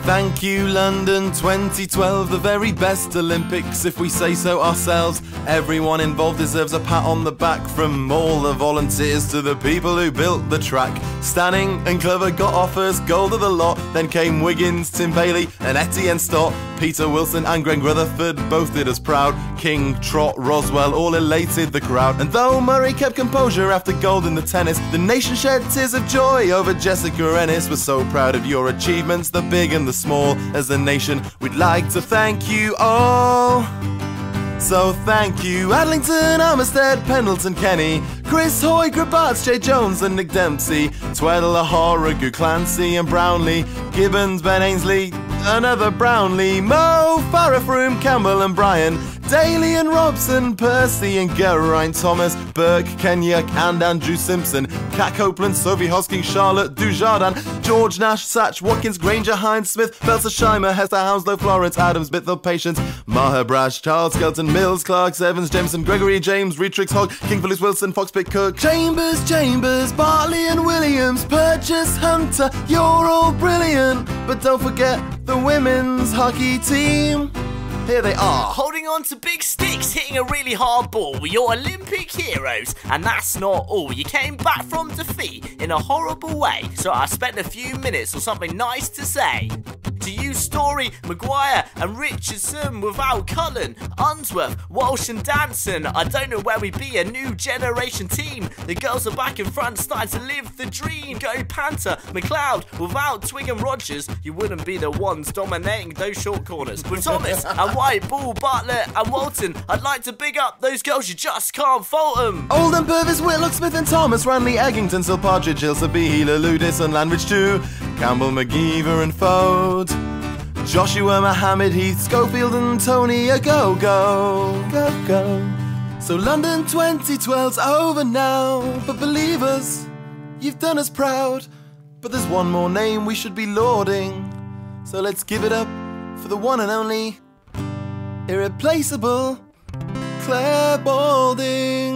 Thank you, London 2012, the very best Olympics, if we say so ourselves. Everyone involved deserves a pat on the back, from all the volunteers to the people who built the track. Stanning and Clever got our first gold of the lot, then came Wiggins, Tim Bailey and Etienne Stott. Peter Wilson and Greg Rutherford both did us proud. King, Trott, Roswell all elated the crowd. And though Murray kept composure after gold in the tennis, the nation shed tears of joy over Jessica Ennis. We're so proud of your achievements, the big and the small. As a nation, we'd like to thank you all. So thank you, Adlington, Armistead, Pendleton, Kenny, Chris Hoy, Grabatz, Jay Jones and Nick Dempsey, Tweddle, Horagu, Clancy and Brownlee, Gibbons, Ben Ainsley, another Brownlee, Mo, Farrah, Froome, Campbell and Bryan, Daly and Robson, Percy and Geraint Thomas, Burke, Kenyuk and Andrew Simpson, Kat Copeland, Sophie Hosking, Charlotte Dujardin, George Nash, Satch, Watkins, Granger, Hines, Smith, Belsa, Scheimer, Hester, Hounslow, Florence, Adams, Bithell, Patience, Maher, Brash, Charles, Skelton, Mills, Clark, Evans, Jameson, Gregory, James, Retrix, Hogg, King, Phillips, Wilson, Fox, Pitt, Cook, Chambers, Bartley and Williams, Purchase, Hunter, you're all brilliant. But don't forget the women's hockey team. Here they are, holding on to big sticks, hitting a really hard ball. You're Olympic heroes, and that's not all. You came back from defeat in a horrible way, so I spent a few minutes on something nice to say. To you, Story, Maguire and Richardson, without Cullen, Unsworth, Walsh and Danson. I don't know where we'd be, a new generation team. The girls are back in front, starting to live the dream. Go Panther, McLeod, without Twig and Rogers, you wouldn't be the ones dominating those short corners. With Thomas and White, Ball, Bartlett and Walton, I'd like to big up those girls, you just can't fault them. Oldham, Purvis, Whitlock, Smith and Thomas, Ranley, Eggington, Sil Partridge, Hilsa, Healer, Ludis and Landwich too, Campbell, McGeever and Fode, Joshua, Mohammed, Heath, Schofield and Tony, a go, go, go, go. So London 2012's over now, but believe us, you've done us proud. But there's one more name we should be lauding, so let's give it up for the one and only irreplaceable Claire Balding.